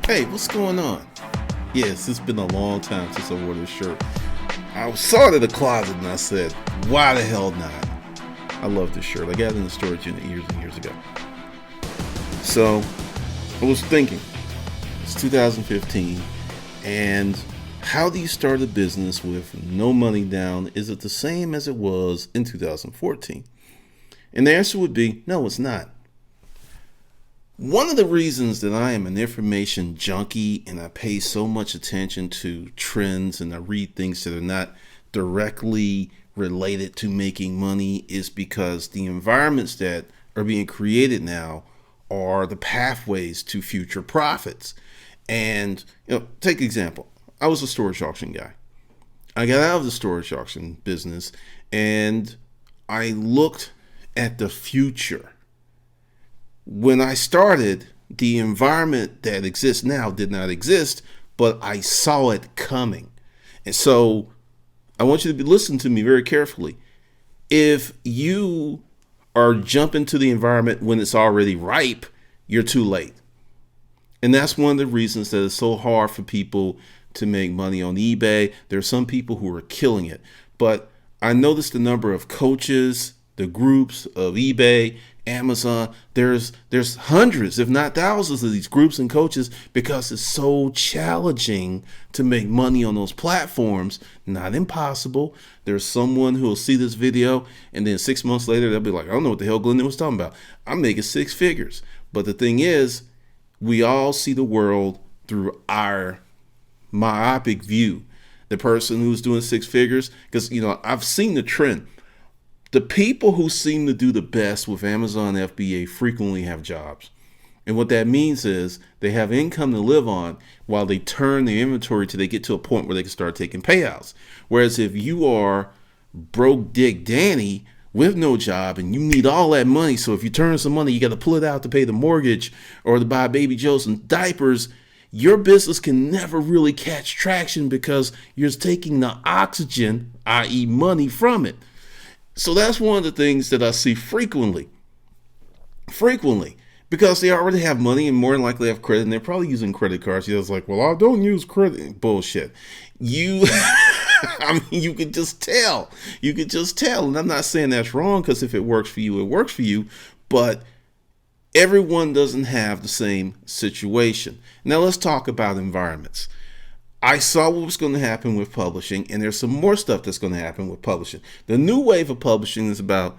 Hey, what's going on? Yes, it's been a long time since I wore this shirt. I saw it in the closet and I said, why the hell not? I love this shirt. I got it in the storage unit years and years ago. So, I was thinking, it's 2015, and how do you start a business with no money down? Is it the same as it was in 2014? And the answer would be, no, it's not. One of the reasons that I am an information junkie and I pay so much attention to trends and I read things that are not directly related to making money is because the environments that are being created now are the pathways to future profits. And take example. I was a storage auction guy. I got out of the storage auction business and I looked at the future. When I started, the environment that exists now did not exist, but I saw it coming. And so I want you to listen to me very carefully. If you are jumping to the environment when it's already ripe, you're too late. And that's one of the reasons that it's so hard for people to make money on eBay. There are some people who are killing it. But I noticed the number of coaches, the groups of eBay, Amazon, there's hundreds, if not thousands, of these groups and coaches because it's so challenging to make money on those platforms. Not impossible. There's someone who will see this video and then 6 months later they'll be like, I don't know what the hell Glendon was talking about. I'm making six figures. But the thing is, we all see the world through our myopic view. The person who's doing six figures, because I've seen the trend. The people who seem to do the best with Amazon FBA frequently have jobs. And what that means is they have income to live on while they turn their inventory till they get to a point where they can start taking payouts. Whereas if you are broke Dick Danny with no job and you need all that money, so if you turn some money, you got to pull it out to pay the mortgage or to buy Baby Joe some diapers, your business can never really catch traction because you're taking the oxygen, i.e. money, from it. So that's one of the things that I see frequently, because they already have money and more than likely have credit, and they're probably using credit cards. It's like, well, I don't use credit. Bullshit. I mean, you can just tell. You can just tell. And I'm not saying that's wrong, because if it works for you, it works for you. But everyone doesn't have the same situation. Now let's talk about environments. I saw what was going to happen with publishing, and there's some more stuff that's going to happen with publishing. The new wave of publishing is about,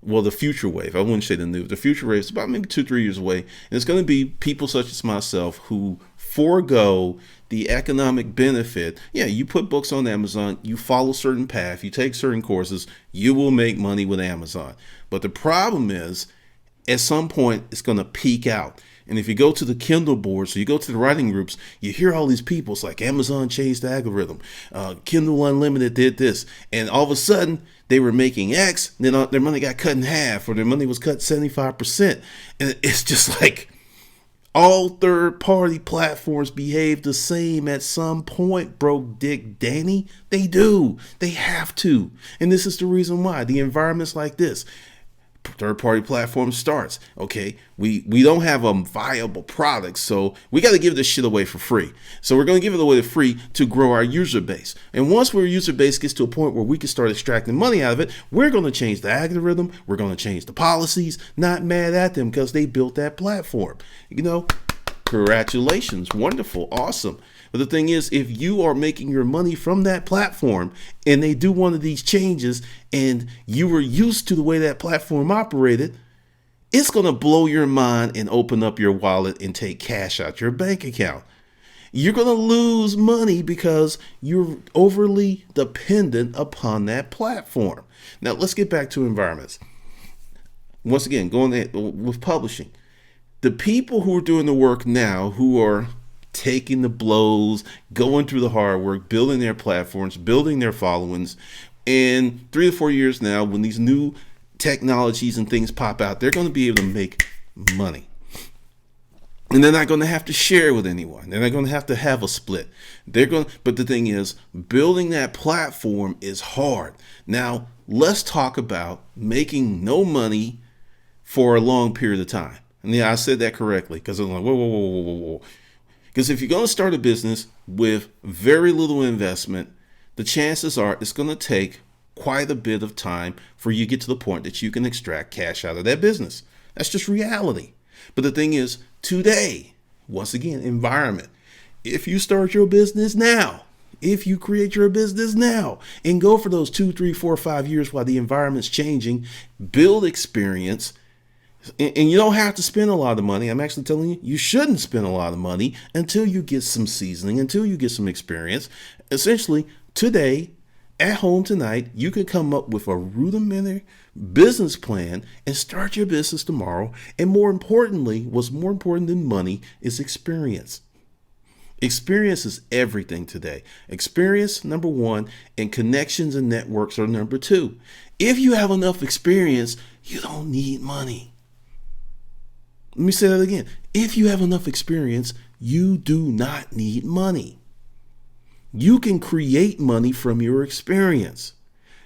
well, the future wave. I wouldn't say the new. The future wave is about maybe 2-3 years away, and it's going to be people such as myself who forego the economic benefit. Yeah, you put books on Amazon, you follow a certain path, you take certain courses, you will make money with Amazon. But the problem is, at some point, it's going to peak out. And if you go to the Kindle board, so you go to the writing groups, you hear all these people. It's like Amazon changed the algorithm. Kindle Unlimited did this. And all of a sudden, they were making X, and then their money got cut in half, or their money was cut 75%. And it's just like all third-party platforms behave the same at some point, broke Dick Danny. They do. They have to. And this is the reason why. The environment's like this. Third-party platform starts. Okay, we don't have a viable product, so we got to give this shit away for free. So we're going to give it away for free to grow our user base. And once our user base gets to a point where we can start extracting money out of it, we're going to change the algorithm. We're going to change the policies. Not mad at them because they built that platform. Congratulations, wonderful, awesome. But the thing is, if you are making your money from that platform and they do one of these changes and you were used to the way that platform operated, it's going to blow your mind and open up your wallet and take cash out your bank account. You're going to lose money because you're overly dependent upon that platform. Now, let's get back to environments. Once again, going with publishing. The people who are doing the work now, who are taking the blows, going through the hard work, building their platforms, building their followings, in 3 to 4 years now, when these new technologies and things pop out, they're going to be able to make money. And they're not going to have to share with anyone. They're not going to have a split. But the thing is, building that platform is hard. Now, let's talk about making no money for a long period of time. And yeah, I said that correctly, because I'm like, whoa. Because if you're going to start a business with very little investment, the chances are it's going to take quite a bit of time for you to get to the point that you can extract cash out of that business. That's just reality. But the thing is, today, once again, environment. If you start your business now, if you create your business now and go for those 2, 3, 4, 5 years while the environment's changing, build experience. And you don't have to spend a lot of money. I'm actually telling you, you shouldn't spend a lot of money until you get some seasoning, until you get some experience. Essentially, today, at home tonight, you can come up with a rudimentary business plan and start your business tomorrow. And more importantly, what's more important than money is experience. Experience is everything today. Experience, number one, and connections and networks are number two. If you have enough experience, you don't need money. Let me say that again. If you have enough experience, you do not need money. You can create money from your experience.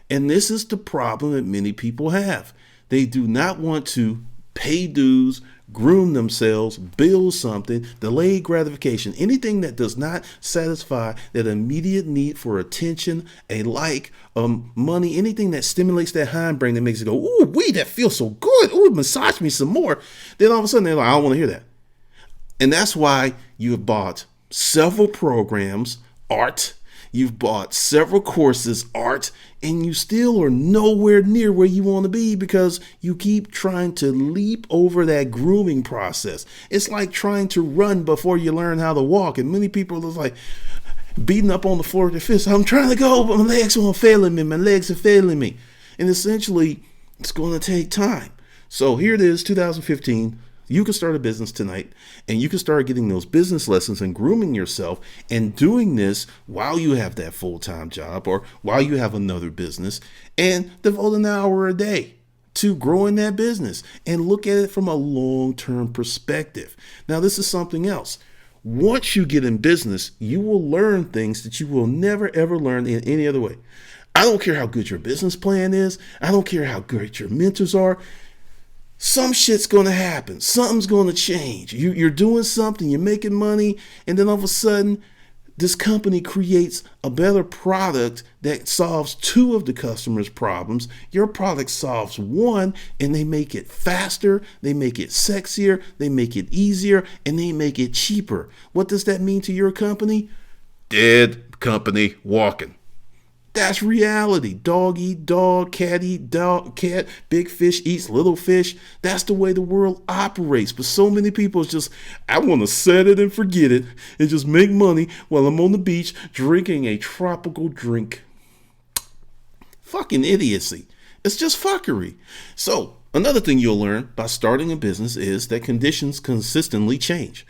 And this is the problem that many people have. They do not want to pay dues, groom themselves, build something, delayed gratification, anything that does not satisfy that immediate need for attention, a like, money, anything that stimulates that hindbrain that makes it go, ooh, wee, that feels so good. Ooh, massage me some more. Then all of a sudden they're like, I don't want to hear that. And that's why you have bought several programs, art. You've bought several courses, art, and you still are nowhere near where you want to be because you keep trying to leap over that grooming process. It's like trying to run before you learn how to walk. And many people are like beating up on the floor with their fists. I'm trying to go, but my legs are failing me. My legs are failing me. And essentially, it's going to take time. So here it is, 2015. You can start a business tonight and you can start getting those business lessons and grooming yourself and doing this while you have that full-time job or while you have another business, and devote an hour a day to growing that business and look at it from a long-term perspective. Now, this is something else. Once you get in business, you will learn things that you will never, ever learn in any other way. I don't care how good your business plan is. I don't care how great your mentors are. Some shit's going to happen. Something's going to change. You're doing something, you're making money, and then all of a sudden, this company creates a better product that solves two of the customer's problems. Your product solves one, and they make it faster, they make it sexier, they make it easier, and they make it cheaper. What does that mean to your company? Dead company walking. That's reality. Dog eat dog, cat eat dog, cat. Big fish eats little fish. That's the way the world operates. But so many people is just, I want to set it and forget it and just make money while I'm on the beach drinking a tropical drink. Fucking idiocy. It's just fuckery. So another thing you'll learn by starting a business is that conditions consistently change.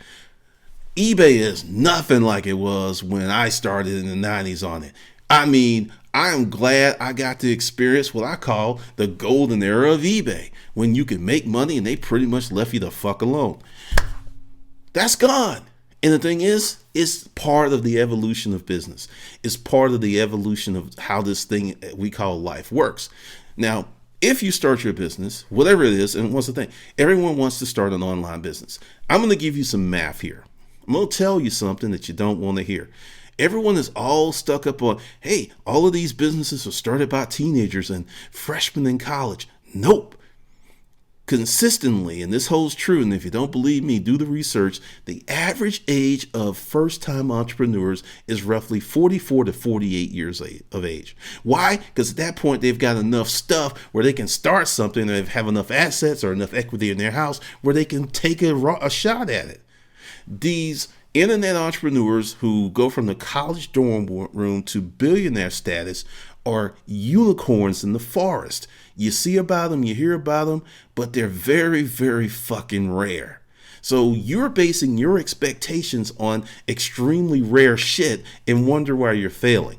eBay is nothing like it was when I started in the 90s on it. I mean, I am glad I got to experience what I call the golden era of eBay, when you could make money and they pretty much left you the fuck alone. That's gone. And the thing is, it's part of the evolution of business. It's part of the evolution of how this thing we call life works. Now, if you start your business, whatever it is, and what's the thing? Everyone wants to start an online business. I'm going to give you some math here. I'm going to tell you something that you don't want to hear. Everyone is all stuck up on, hey, all of these businesses are started by teenagers and freshmen in college. Nope. Consistently, and this holds true, and if you don't believe me, do the research, the average age of first-time entrepreneurs is roughly 44 to 48 years of age. Why? Because at that point, they've got enough stuff where they can start something, and they have enough assets or enough equity in their house where they can take a shot at it. These internet entrepreneurs who go from the college dorm room to billionaire status are unicorns in the forest. You see about them, you hear about them, but they're very, very fucking rare. So you're basing your expectations on extremely rare shit and wonder why you're failing.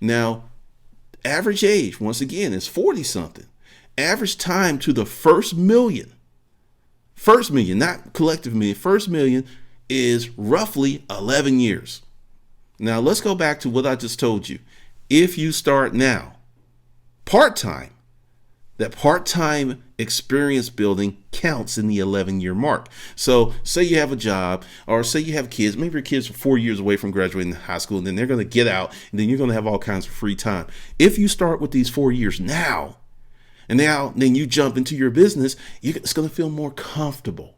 Now, average age, once again, is 40 something. Average time to the first million, not collective million, first million is roughly 11 years. Now let's go back to what I just told you. If you start now, part-time, that part-time experience building counts in the 11-year mark. So say you have a job, or say you have kids, maybe your kids are 4 years away from graduating high school, and then they're going to get out, and then you're going to have all kinds of free time. If you start with these 4 years now, and now then you jump into your business, it's going to feel more comfortable.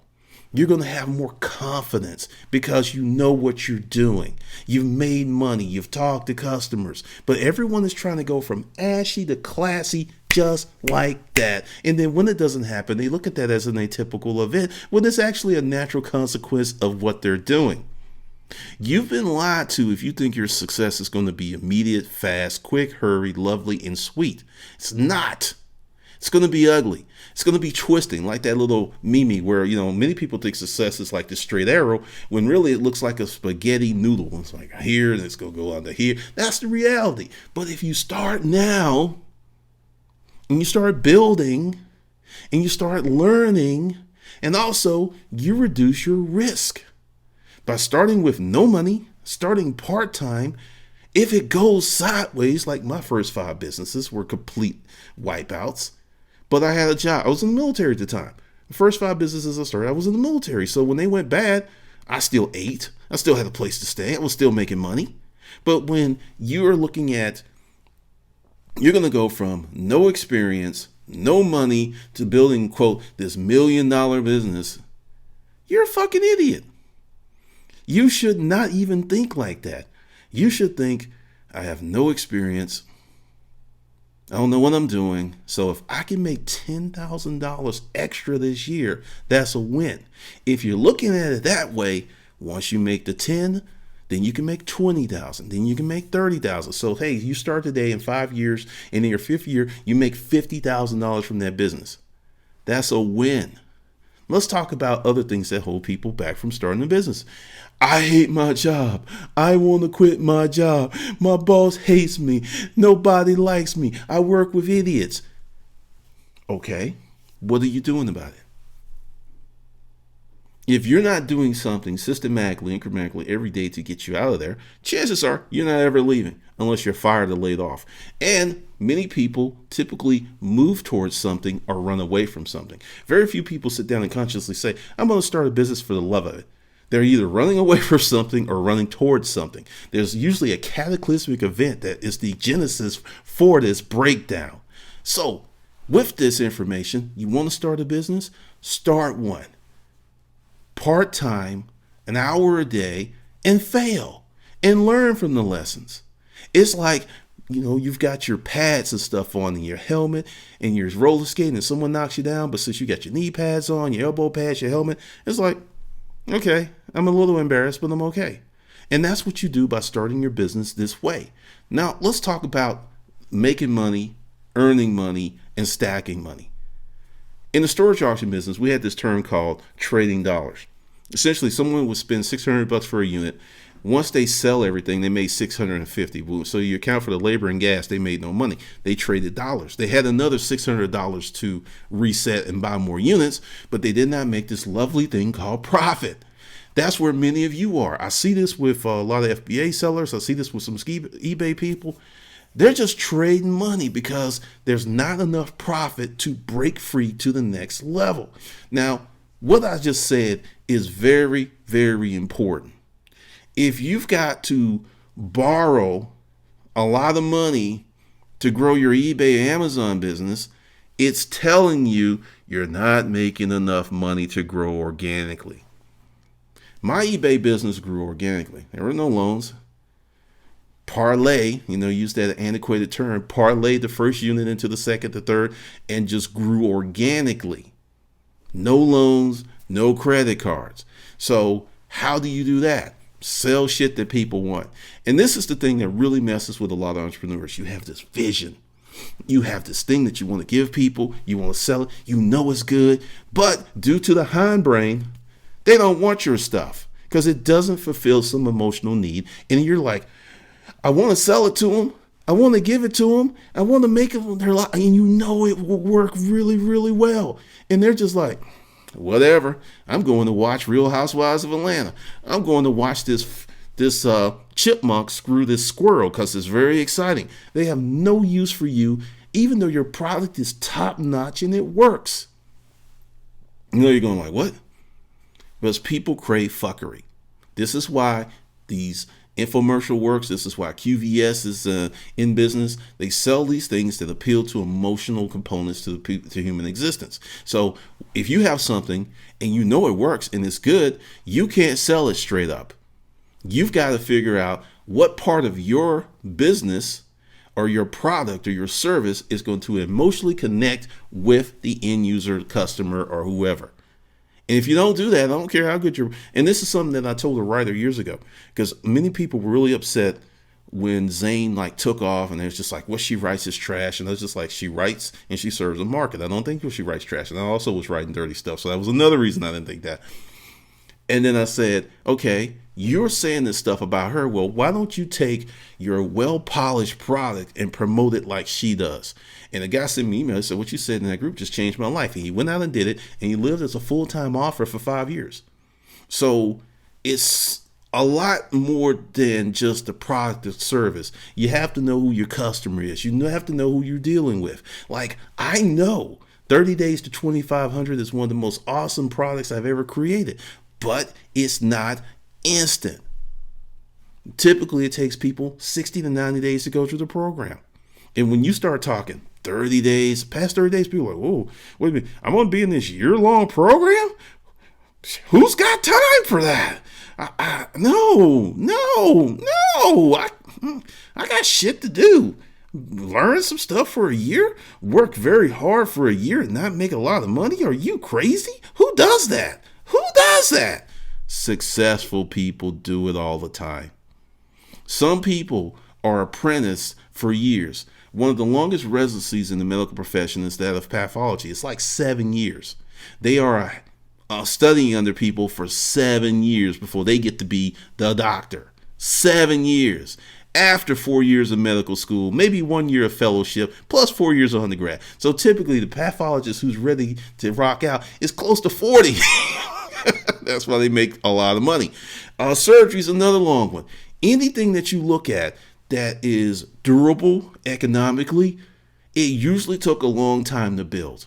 You're going to have more confidence because you know what you're doing. You've made money. You've talked to customers. But everyone is trying to go from ashy to classy just like that. And then when it doesn't happen, they look at that as an atypical event when it's actually a natural consequence of what they're doing. You've been lied to if you think your success is going to be immediate, fast, quick, hurried, lovely, and sweet. It's not. It's going to be ugly. It's going to be twisting, like that little meme where, many people think success is like the straight arrow when really it looks like a spaghetti noodle. It's like here and it's going to go under here. That's the reality. But if you start now and you start building and you start learning, and also you reduce your risk by starting with no money, starting part-time. If it goes sideways, like my first 5 businesses were complete wipeouts, but I had a job. I was in the military at the time. The first 5 businesses I started, I was in the military. So when they went bad, I still ate. I still had a place to stay. I was still making money. But when you're looking at, you're going to go from no experience, no money to building, quote, this $1 million business, you're a fucking idiot. You should not even think like that. You should think, I have no experience. I don't know what I'm doing. So if I can make $10,000 extra this year, that's a win. If you're looking at it that way, once you make the 10, then you can make 20,000. Then you can make 30,000. So, hey, you start today in 5 years, and in your 5th year, you make $50,000 from that business. That's a win. Let's talk about other things that hold people back from starting a business. I hate my job. I want to quit my job. My boss hates me. Nobody likes me. I work with idiots. Okay, what are you doing about it? If you're not doing something systematically, incrementally every day to get you out of there, chances are you're not ever leaving unless you're fired or laid off. And many people typically move towards something or run away from something. Very few people sit down and consciously say, I'm going to start a business for the love of it. They're either running away from something or running towards something. There's usually a cataclysmic event that is the genesis for this breakdown. So with this information, you want to start a business? Start one. Part-time, an hour a day, and fail and learn from the lessons. It's like, you've got your pads and stuff on and your helmet and you're roller skating and someone knocks you down. But since you got your knee pads on, your elbow pads, your helmet, it's like, okay, I'm a little embarrassed, but I'm okay. And that's what you do by starting your business this way. Now, let's talk about making money, earning money, and stacking money. In the storage auction business, we had this term called trading dollars. Essentially, someone would spend $600 for a unit. Once they sell everything, they made $650. So you account for the labor and gas, they made no money. They traded dollars. They had another $600 to reset and buy more units, but they did not make this lovely thing called profit. That's where many of you are. I see this with a lot of FBA sellers. I see this with some eBay people. They're just trading money because there's not enough profit to break free to the next level. Now, what I just said is very, very important. If you've got to borrow a lot of money to grow your eBay Amazon business, it's telling you you're not making enough money to grow organically. My eBay business grew organically. There were no loans. Parlay, use that antiquated term, parlay the first unit into the second, the third, and just grew organically. No loans, no credit cards. So how do you do that? Sell shit that people want. And this is the thing that really messes with a lot of entrepreneurs. You have this vision. You have this thing that you want to give people. You want to sell it. It's good. But due to the hindbrain, they don't want your stuff because it doesn't fulfill some emotional need. And you're like, I want to sell it to them. I want to give it to them. I want to make it their life. And it will work really, really well. And they're just like, whatever. I'm going to watch Real Housewives of Atlanta. I'm going to watch this chipmunk screw this squirrel because it's very exciting. They have no use for you even though your product is top notch and it works. You're going like, what? Because people crave fuckery. This is why these infomercial works. This is why QVS is in business. They sell these things that appeal to emotional components to human existence. So if you have something and you know it works and it's good, you can't sell it straight up. You've got to figure out what part of your business or your product or your service is going to emotionally connect with the end user, customer, or whoever. And if you don't do that, I don't care how good you're. And this is something that I told a writer years ago, because many people were really upset when Zane took off, and it was just like, what she writes is trash. And I was just like, she writes and she serves a market. I don't think she writes trash. And I also was writing dirty stuff. So that was another reason I didn't think that. And then I said, okay, you're saying this stuff about her. Well, why don't you take your well-polished product and promote it like she does? And the guy sent me an email and said, what you said in that group just changed my life. And he went out and did it, and he lived as a full-time author for 5 years. So it's a lot more than just the product or service. You have to know who your customer is. You have to know who you're dealing with. Like, I know 30 Days to 2500 is one of the most awesome products I've ever created, but it's not instant. Typically, it takes people 60 to 90 days to go through the program. And when you start talking 30 days, past 30 days, people are like, whoa, wait a minute, I'm going to be in this year-long program? Who's got time for that? No. I got shit to do. Learn some stuff for a year? Work very hard for a year and not make a lot of money? Are you crazy? Who does that? Successful people do it all the time. Some people are apprenticed for years. One of the longest residencies in the medical profession is that of pathology. It's like 7 years. They are studying under people for 7 years before they get to be the doctor. 7 years. After 4 years of medical school, maybe 1 year of fellowship, plus 4 years of undergrad. So typically the pathologist who's ready to rock out is close to 40. That's why they make a lot of money. Surgery is another long one. Anything that you look at that is durable economically, it usually took a long time to build.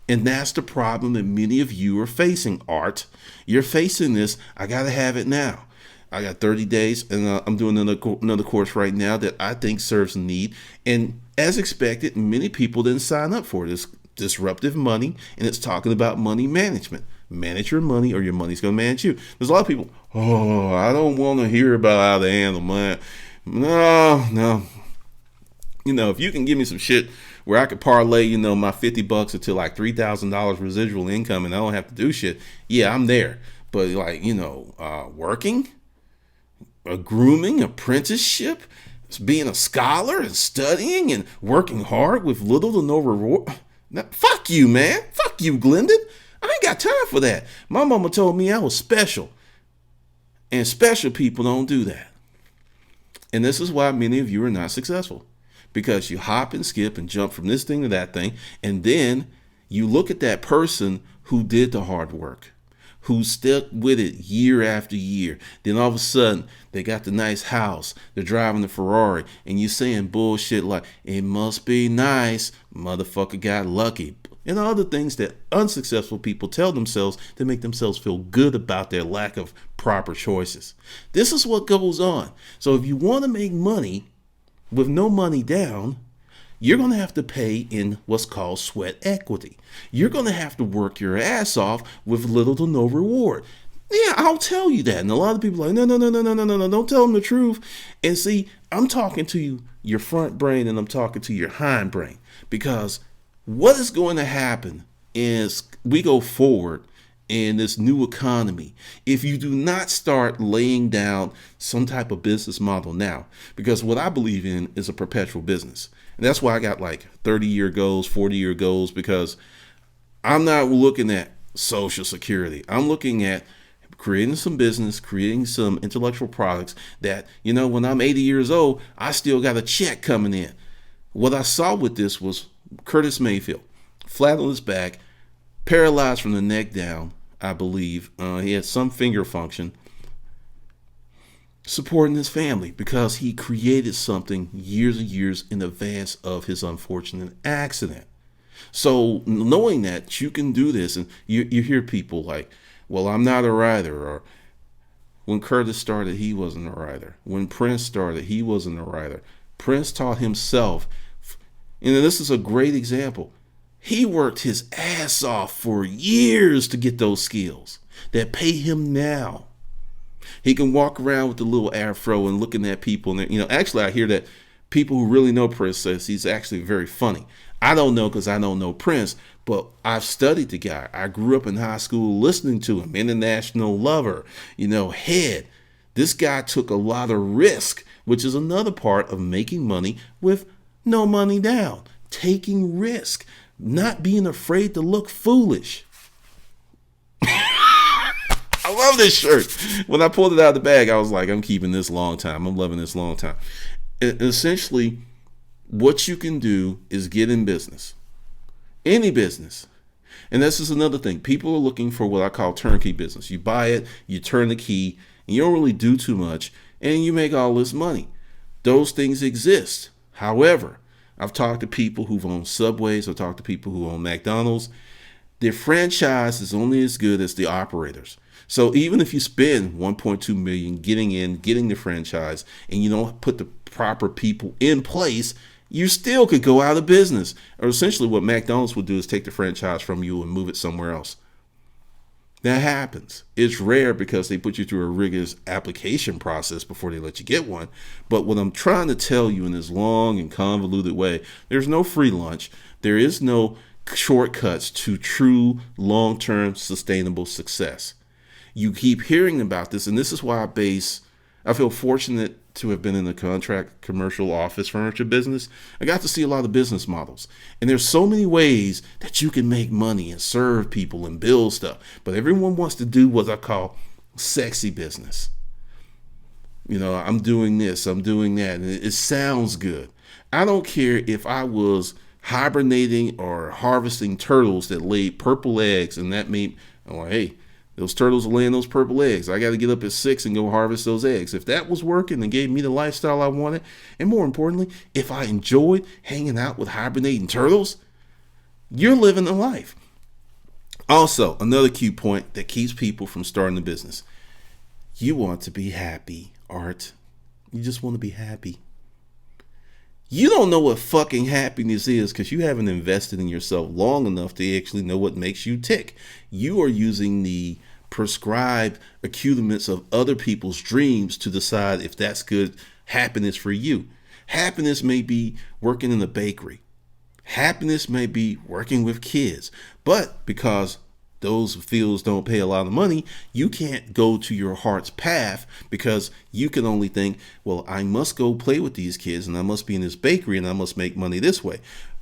And that's the problem that many of you are facing, Art. You're facing this, I got to have it now. I got 30 days, and I'm doing another course right now that I think serves a need. And as expected, many people didn't sign up for this disruptive money, and it's talking about money management. Manage your money, or your money's going to manage you. There's a lot of people, I don't want to hear about how to handle money. No. If you can give me some shit where I could parlay, my $50 into like $3,000 residual income and I don't have to do shit, yeah, I'm there. But working, a grooming apprenticeship, being a scholar and studying and working hard with little to no reward. Now, fuck you, man. Fuck you, Glendon. I ain't got time for that. My mama told me I was special. And special people don't do that. And this is why many of you are not successful. Because you hop and skip and jump from this thing to that thing. And then you look at that person who did the hard work, who stuck with it year after year. Then all of a sudden, they got the nice house. They're driving the Ferrari. And you saying bullshit like, it must be nice. Motherfucker got lucky. And other things that unsuccessful people tell themselves to make themselves feel good about their lack of proper choices. This is what goes on. So if you want to make money with no money down, you're going to have to pay in what's called sweat equity. You're going to have to work your ass off with little to no reward. Yeah, I'll tell you that. And a lot of people are like, no, don't tell them the truth. And see, I'm talking to you, your front brain, and I'm talking to your hind brain. Because what is going to happen is we go forward in this new economy if you do not start laying down some type of business model now. Because what I believe in is a perpetual business. And that's why I got like 30-year goals, 40-year goals, because I'm not looking at Social Security. I'm looking at creating some business, creating some intellectual products that, when I'm 80 years old, I still got a check coming in. What I saw with this was Curtis Mayfield, flat on his back, paralyzed from the neck down, I believe. He had some finger function. supporting his family because he created something years and years in advance of his unfortunate accident. So knowing that you can do this, and you hear people like, well, I'm not a writer, or when Curtis started, he wasn't a writer. When Prince started, he wasn't a writer. Prince taught himself, and this is a great example. He worked his ass off for years to get those skills that pay him now. He can walk around with the little afro and looking at people. And, actually, I hear that people who really know Prince says he's actually very funny. I don't know because I don't know Prince, but I've studied the guy. I grew up in high school listening to him. International Lover, Head. This guy took a lot of risk, which is another part of making money with no money down. Taking risk, not being afraid to look foolish. I love this shirt. When I pulled it out of the bag, I was like, I'm keeping this long time. I'm loving this long time. And essentially, what you can do is get in business. Any business. And this is another thing. People are looking for what I call turnkey business. You buy it, you turn the key, and you don't really do too much, and you make all this money. Those things exist. However, I've talked to people who've owned Subways. I've talked to people who own McDonald's. Their franchise is only as good as the operators. So even if you spend $1.2 million getting the franchise, and you don't put the proper people in place, you still could go out of business. Or essentially what McDonald's will do is take the franchise from you and move it somewhere else. That happens. It's rare because they put you through a rigorous application process before they let you get one. But what I'm trying to tell you in this long and convoluted way, there's no free lunch. There is no shortcuts to true long-term sustainable success. You keep hearing about this, and this is why I feel fortunate to have been in the contract commercial office furniture business. I got to see a lot of business models, and there's so many ways that you can make money and serve people and build stuff, but everyone wants to do what I call sexy business. I'm doing this, I'm doing that, and it sounds good. I don't care if I was hibernating or harvesting turtles that laid purple eggs, and that made, hey, those turtles are laying those purple eggs. I got to get up at 6 and go harvest those eggs. If that was working and gave me the lifestyle I wanted, and more importantly, if I enjoyed hanging out with hibernating turtles, you're living a life. Also, another key point that keeps people from starting a business. You want to be happy, Art. You just want to be happy. You don't know what fucking happiness is because you haven't invested in yourself long enough to actually know what makes you tick. You are using the prescribed accoutrements of other people's dreams to decide if that's good happiness for you. Happiness may be working in a bakery. Happiness may be working with kids. But because those fields don't pay a lot of money, you can't go to your heart's path because you can only think, well, I must go play with these kids and I must be in this bakery and I must make money this way.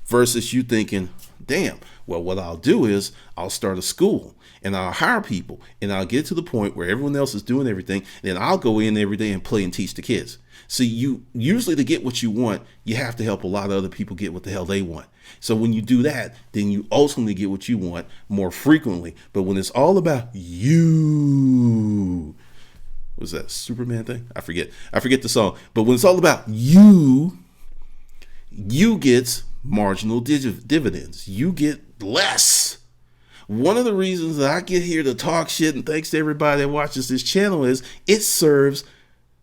Versus you thinking, damn, well, what I'll do is I'll start a school and I'll hire people and I'll get to the point where everyone else is doing everything. And then I'll go in every day and play and teach the kids. So you usually, to get what you want, you have to help a lot of other people get what the hell they want. So when you do that, then you ultimately get what you want more frequently. But when it's all about you, was that Superman thing? I forget the song. But when it's all about you get marginal dividends. You get less. One of the reasons that I get here to talk shit, and thanks to everybody that watches this channel, is it serves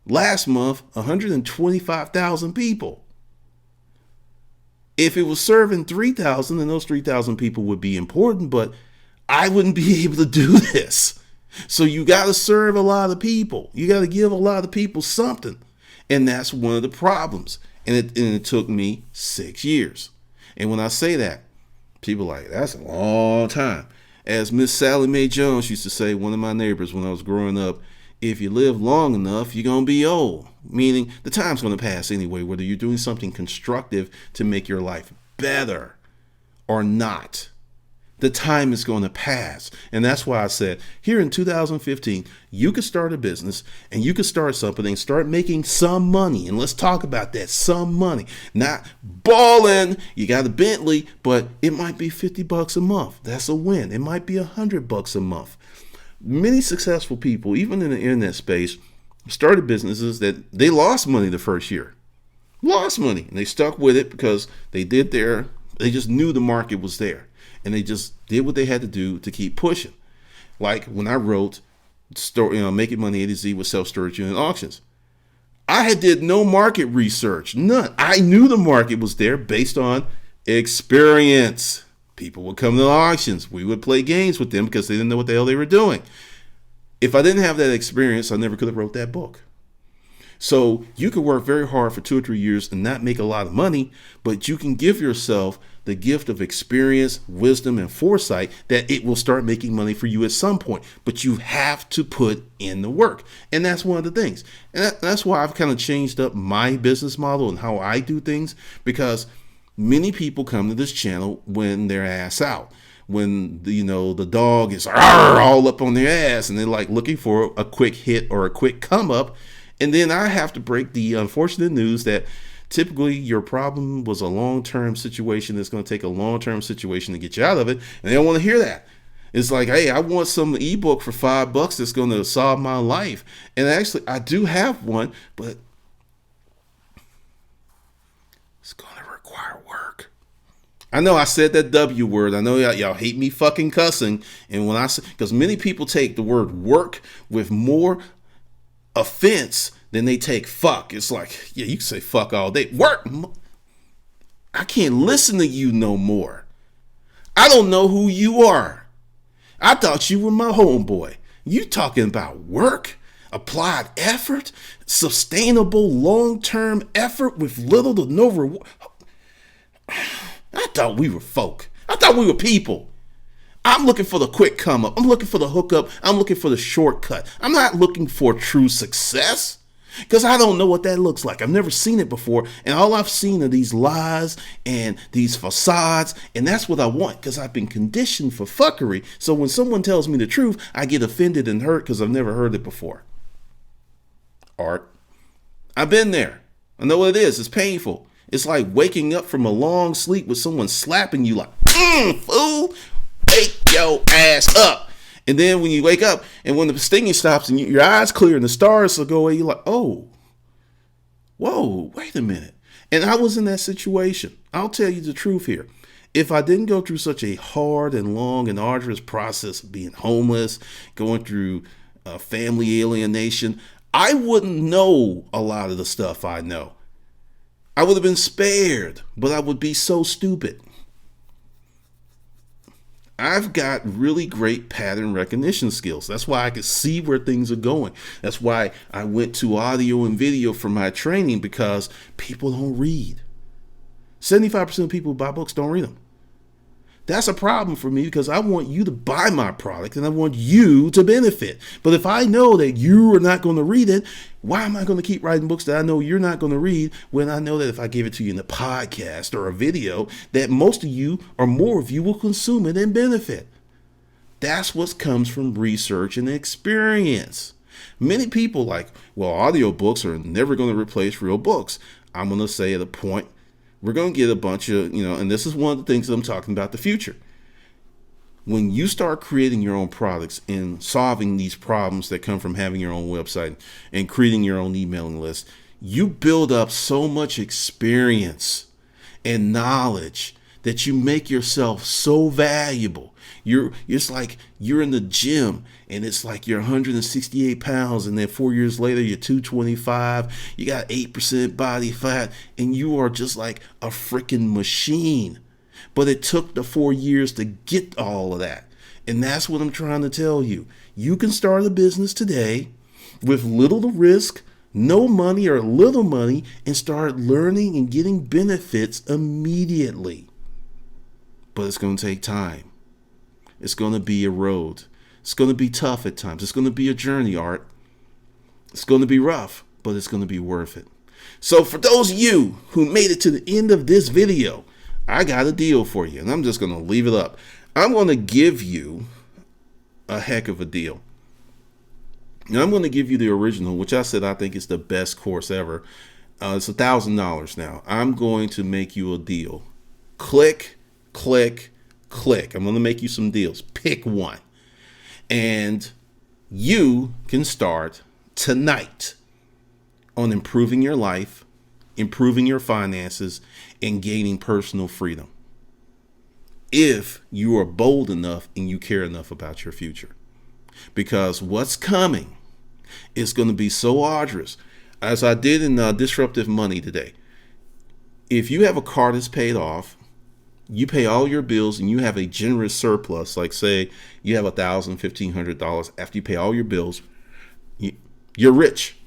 last month 125,000 people. If it was serving 3,000, then those 3,000 people would be important, but I wouldn't be able to do this. So you got to serve a lot of people. You got to give a lot of people something. And that's one of the problems. And it took me 6 years. And when I say that, people are like, that's a long time. As Miss Sally Mae Jones used to say, one of my neighbors when I was growing up, if you live long enough, you're going to be old. Meaning the time's going to pass anyway, whether you're doing something constructive to make your life better or not. The time is going to pass. And that's why I said here in 2015, you could start a business and you could start something and start making some money. And let's talk about that, some money. Not balling. You got a Bentley, but it might be $50 a month. That's a win. It might be $100 a month. Many successful people, even in the internet space, started businesses that they lost money the first year. Lost money. And they stuck with it because they just knew the market was there. And they just did what they had to do to keep pushing. Like when I wrote Making Money A to Z with Self-Storage Unit Auctions. I had did no market research, none. I knew the market was there based on experience. People would come to the auctions. We would play games with them because they didn't know what the hell they were doing. If I didn't have that experience, I never could have wrote that book. So you can work very hard for 2 or 3 years and not make a lot of money, but you can give yourself the gift of experience, wisdom, and foresight that it will start making money for you at some point. But you have to put in the work. And that's one of the things. And that's why I've kind of changed up my business model and how I do things, because many people come to this channel when they're ass out. When the dog is all up on their ass and they're like looking for a quick hit or a quick come up. And then I have to break the unfortunate news that typically your problem was a long-term situation that's going to take a long-term situation to get you out of it. And they don't want to hear that. It's like, hey, I want some ebook for $5 that's going to solve my life. And actually, I do have one, but it's going to require work. I know I said that W word. I know y'all hate me fucking cussing. And when I say, because many people take the word work with more offense than they take fuck. It's like, yeah, you can say fuck all day. Work. I can't listen to you no more. I don't know who you are. I thought you were my homeboy. You talking about work, applied effort, sustainable long-term effort with little to no reward. I thought we were folk. I thought we were people. I'm looking for the quick come up. I'm looking for the hookup. I'm looking for the shortcut. I'm not looking for true success because I don't know what that looks like. I've never seen it before. And all I've seen are these lies and these facades. And that's what I want because I've been conditioned for fuckery. So when someone tells me the truth, I get offended and hurt because I've never heard it before. Art. I've been there. I know what it is. It's painful. It's like waking up from a long sleep with someone slapping you like, fool. Wake your ass up. And then when you wake up and when the stinging stops and your eyes clear and the stars will go away, you're like, oh, whoa, wait a minute. And I was in that situation. I'll tell you the truth here. If I didn't go through such a hard and long and arduous process of being homeless, going through family alienation, I wouldn't know a lot of the stuff I know. I would have been spared, but I would be so stupid. I've got really great pattern recognition skills. That's why I can see where things are going. That's why I went to audio and video for my training, because people don't read. 75% of people who buy books don't read them. That's a problem for me because I want you to buy my product and I want you to benefit. But if I know that you are not going to read it, why am I going to keep writing books that I know you're not going to read when I know that if I give it to you in a podcast or a video, that most of you or more of you will consume it and benefit? That's what comes from research and experience. Many people like, well, audiobooks are never going to replace real books. I'm going to say at a point, we're going to get a bunch of, and this is one of the things that I'm talking about, the future. When you start creating your own products and solving these problems that come from having your own website and creating your own emailing list, you build up so much experience and knowledge that you make yourself so valuable. It's like you're in the gym and it's like you're 168 pounds and then 4 years later you're 225, you got 8% body fat and you are just like a freaking machine. But it took the 4 years to get all of that. And that's what I'm trying to tell you. You can start a business today with little to risk, no money or little money, and start learning and getting benefits immediately. But it's going to take time. It's going to be a road. It's going to be tough at times. It's going to be a journey, Art. It's going to be rough, but it's going to be worth it. So for those of you who made it to the end of this video, I got a deal for you, and I'm just going to leave it up. I'm going to give you a heck of a deal. And I'm going to give you the original, which I said I think is the best course ever. It's $1,000 now. I'm going to make you a deal. Click, click, click. I'm going to make you some deals. Pick one. And you can start tonight on improving your life, improving your finances, and gaining personal freedom. If you are bold enough and you care enough about your future. Because what's coming is going to be so arduous. As I did in Disruptive Money today, if you have a car that's paid off, you pay all your bills and you have a generous surplus, like say you have $1,000, $1,500 after you pay all your bills, you're rich.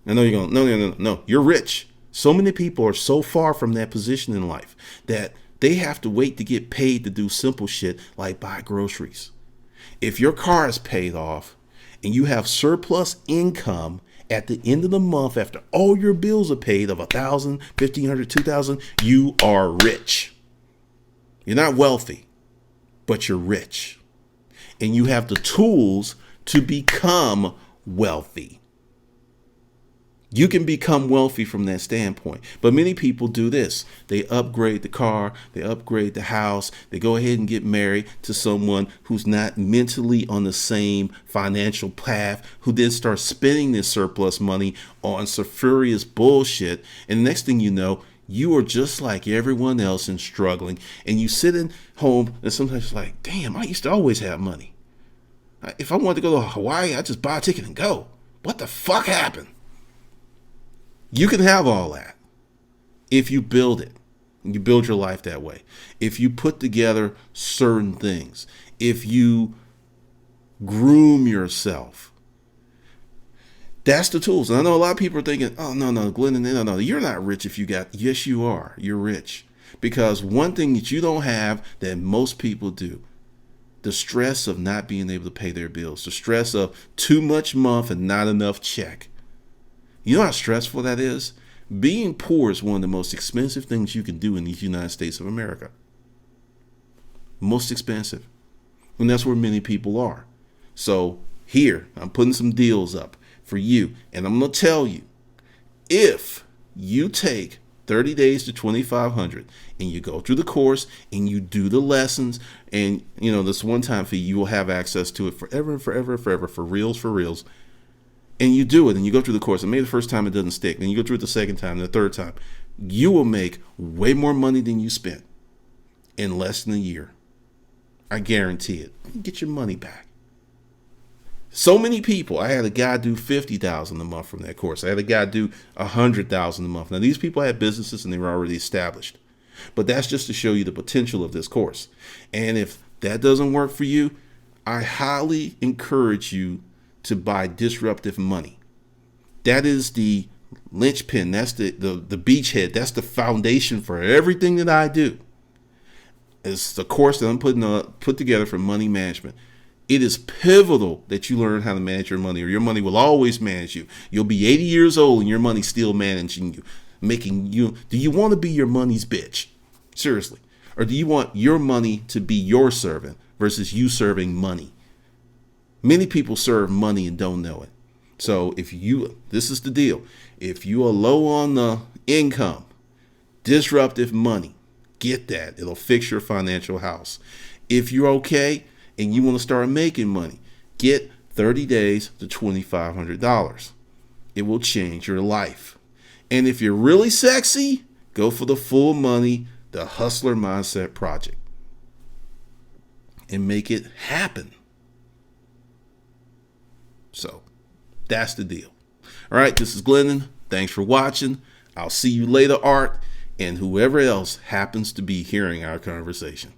I know you're going, no, you're rich. So many people are so far from that position in life that they have to wait to get paid to do simple shit like buy groceries. If your car is paid off and you have surplus income at the end of the month after all your bills are paid of $1,000, $1,500, $2,000, you are rich. You're not wealthy, but you're rich. And you have the tools to become wealthy. You can become wealthy from that standpoint. But many people do this. They upgrade the car, they upgrade the house, they go ahead and get married to someone who's not mentally on the same financial path, who then starts spending this surplus money on sulfurious bullshit. And the next thing you know, you are just like everyone else and struggling. And you sit at home and sometimes it's like, damn, I used to always have money. If I wanted to go to Hawaii, I just buy a ticket and go. What the fuck happened? You can have all that if you build it. You build your life that way. If you put together certain things, if you groom yourself, that's the tools. And I know a lot of people are thinking, oh, no, Glenn, no, you're not rich if you got, yes, you are. You're rich. Because one thing that you don't have that most people do, the stress of not being able to pay their bills, the stress of too much month and not enough check. You know how stressful that is? Being poor is one of the most expensive things you can do in these United States of America. Most expensive. And that's where many people are. So here, I'm putting some deals up for you. And I'm going to tell you, if you take 30 days to 2,500 and you go through the course and you do the lessons and, this one-time fee, you will have access to it forever and forever and forever for reals. And you do it and you go through the course and maybe the first time it doesn't stick. Then you go through it the second time, the third time. You will make way more money than you spent in less than a year. I guarantee it. Get your money back. So many people. I had a guy do $50,000 a month from that course. I had a guy do $100,000 a month. Now these people had businesses and they were already established. But that's just to show you the potential of this course. And if that doesn't work for you, I highly encourage you to buy Disruptive Money. That is the linchpin. That's the beachhead. That's the foundation for everything that I do. It's the course that I'm put together for money management. It is pivotal that you learn how to manage your money, or your money will always manage you. You'll be 80 years old and your money's still managing you, making you. Do you want to be your money's bitch? Seriously. Or do you want your money to be your servant versus you serving money? Many people serve money and don't know it. So this is the deal. If you are low on the income, Disruptive Money, get that. It'll fix your financial house. If you're okay and you want to start making money, get 30 days to $2,500. It will change your life. And if you're really sexy, go for the full money, the Hustler Mindset Project, and make it happen. So that's the deal. All right, this is Glennon. Thanks for watching. I'll see you later, Art, and whoever else happens to be hearing our conversation.